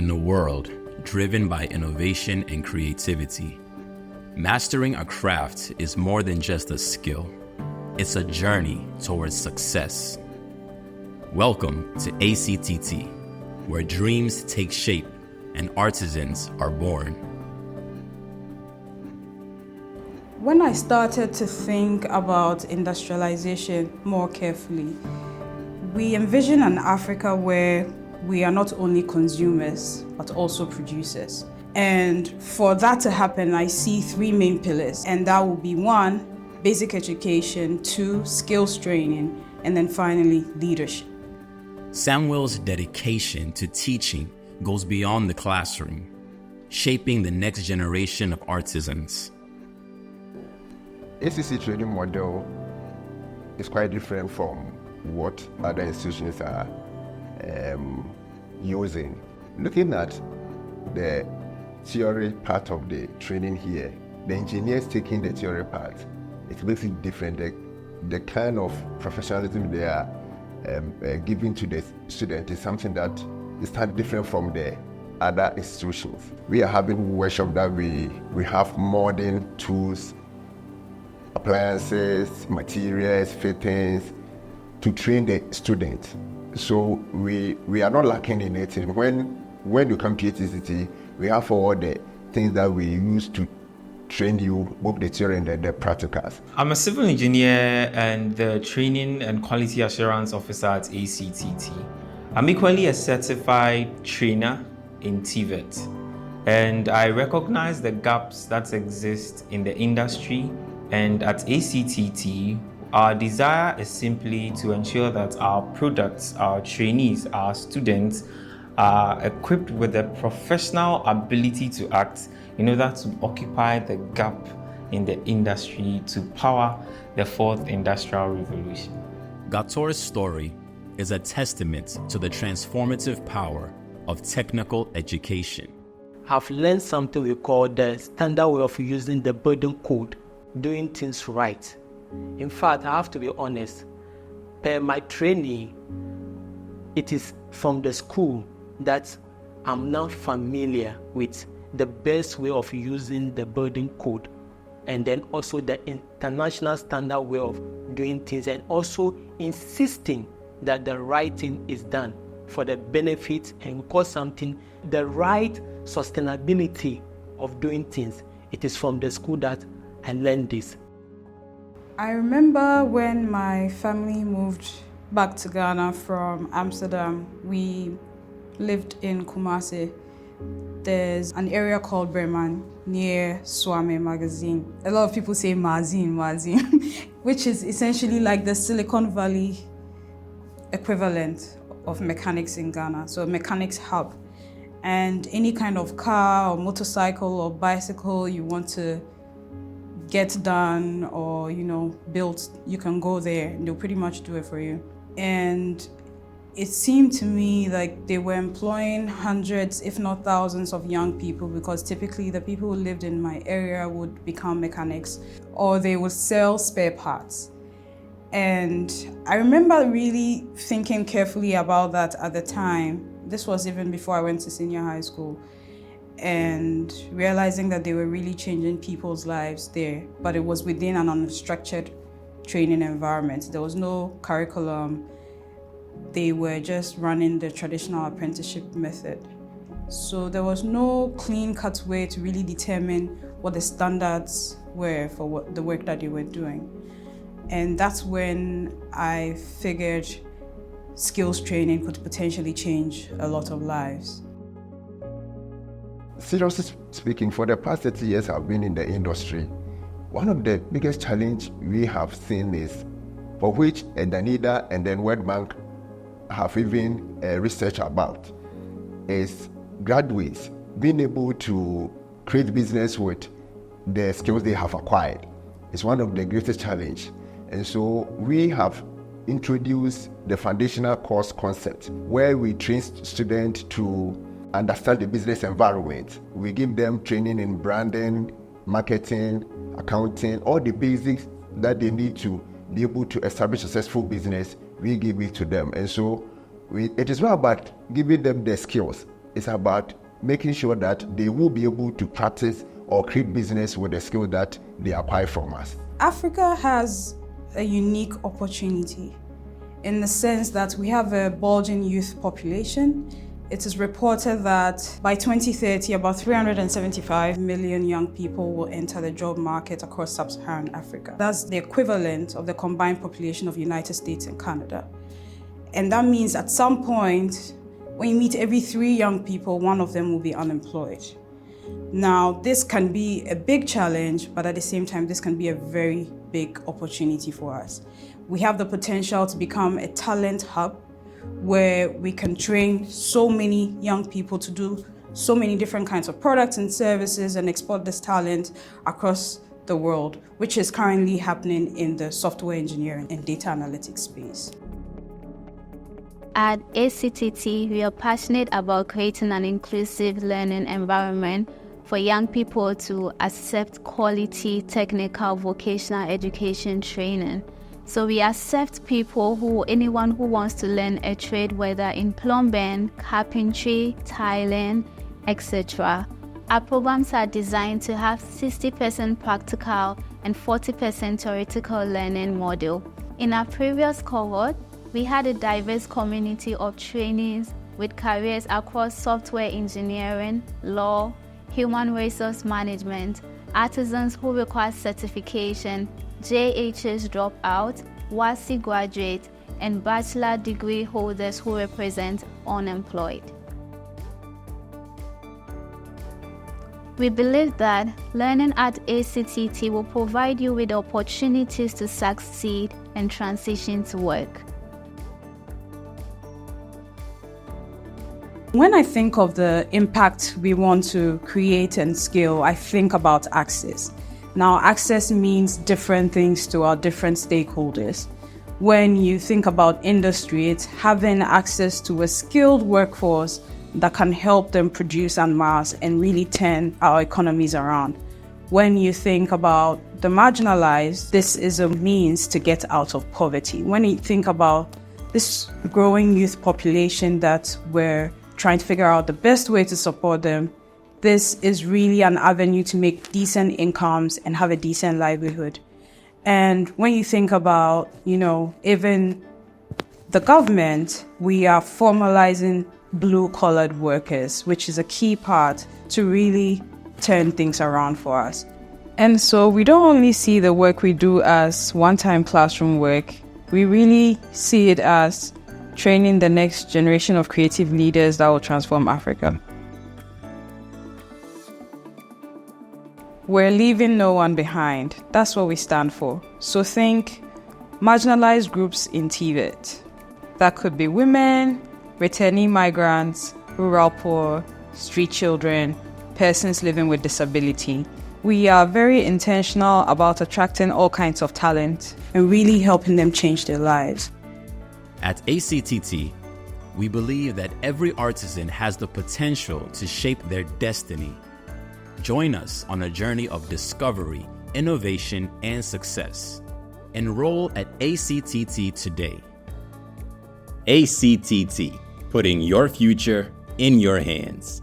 in a world driven by innovation and creativity. Mastering a craft is more than just a skill. It's a journey towards success. Welcome to ACTT, where dreams take shape and artisans are born. When I started to think about industrialization more carefully, we envision an Africa where we are not only consumers, but also producers. And for that to happen, I see three main pillars, and that will be 1, basic education, 2, skills training, and then finally, leadership. Samuel's dedication to teaching goes beyond the classroom, shaping the next generation of artisans. ACC training model is quite different from what other institutions are using. Looking at the theory part of the training here, the engineers taking the theory part, it makes it different. The kind of professionalism they are giving to the student is something that is different from the other institutions. We are having workshop that we have modern tools, appliances, materials, fittings to train the student. So we are not lacking in it. When you come to ACTT, we have all the things that we use to train you, both the theory and the practicals. I'm a civil engineer and the training and quality assurance officer at ACTT. I'm equally a certified trainer in TVET, and I recognize the gaps that exist in the industry. And at ACTT, our desire is simply to ensure that our products, our trainees, our students are equipped with the professional ability to act in order to occupy the gap in the industry to power the 4th industrial revolution. Gator's story is a testament to the transformative power of technical education. I've learned something we call the standard way of using the building code, doing things right. In fact, I have to be honest, per my training, it is from the school that I'm now familiar with the best way of using the building code, and then also the international standard way of doing things, and also insisting that the right thing is done for the benefit and cause something, the right sustainability of doing things. It is from the school that I learned this. I remember when my family moved back to Ghana from Amsterdam, we lived in Kumasi. There's an area called Bremen near Swame Magazine. A lot of people say Mazin, which is essentially like the Silicon Valley equivalent of mechanics in Ghana, so a mechanics hub. And any kind of car or motorcycle or bicycle you want to get done or built, you can go there and they'll pretty much do it for you. And it seemed to me like they were employing hundreds, if not thousands, of young people, because typically the people who lived in my area would become mechanics or they would sell spare parts. And I remember really thinking carefully about that at the time. This was even before I went to senior high school, and realizing that they were really changing people's lives there, but it was within an unstructured training environment. There was no curriculum. They were just running the traditional apprenticeship method. So there was no clean-cut way to really determine what the standards were for the work that they were doing. And that's when I figured skills training could potentially change a lot of lives. Seriously speaking, for the past 30 years I've been in the industry, one of the biggest challenges we have seen is, for which Danida and then World Bank have even research about, is graduates being able to create business with the skills they have acquired. It's one of the greatest challenges. And so we have introduced the foundational course concept, where we train students to understand the business environment. We give them training in branding, marketing, accounting, all the basics that they need to be able to establish a successful business. We give it to them. And so it is not about giving them the skills, It's about making sure that they will be able to practice or create business with the skill that they acquire from us. Africa has a unique opportunity in the sense that we have a bulging youth population. It is reported that by 2030, about 375 million young people will enter the job market across sub-Saharan Africa. That's the equivalent of the combined population of the United States and Canada. And that means at some point, when you meet every 3 young people, 1 of them will be unemployed. Now, this can be a big challenge, but at the same time, this can be a very big opportunity for us. We have the potential to become a talent hub where we can train so many young people to do so many different kinds of products and services and export this talent across the world, which is currently happening in the software engineering and data analytics space. At ACTT, we are passionate about creating an inclusive learning environment for young people to accept quality technical vocational education training. So we accept anyone who wants to learn a trade, whether in plumbing, carpentry, tiling, etc. Our programs are designed to have 60% practical and 40% theoretical learning model. In our previous cohort, we had a diverse community of trainees with careers across software engineering, law, human resource management, artisans who require certification, JHS dropout, WASI graduate, and bachelor degree holders who represent unemployed. We believe that learning at ACTT will provide you with opportunities to succeed and transition to work. When I think of the impact we want to create and scale, I think about access. Now, access means different things to our different stakeholders. When you think about industry, it's having access to a skilled workforce that can help them produce en masse and really turn our economies around. When you think about the marginalized, this is a means to get out of poverty. When you think about this growing youth population that we're trying to figure out the best way to support them, this is really an avenue to make decent incomes and have a decent livelihood. And when you think about, even the government, we are formalizing blue-collared workers, which is a key part to really turn things around for us. And so we don't only see the work we do as one-time classroom work, we really see it as training the next generation of creative leaders that will transform Africa. We're leaving no one behind. That's what we stand for. So think marginalized groups in TVET. That could be women, returnee migrants, rural poor, street children, persons living with disability. We are very intentional about attracting all kinds of talent and really helping them change their lives. At ACTT, we believe that every artisan has the potential to shape their destiny. Join us on a journey of discovery, innovation, and success. Enroll at ACTT today. ACTT, putting your future in your hands.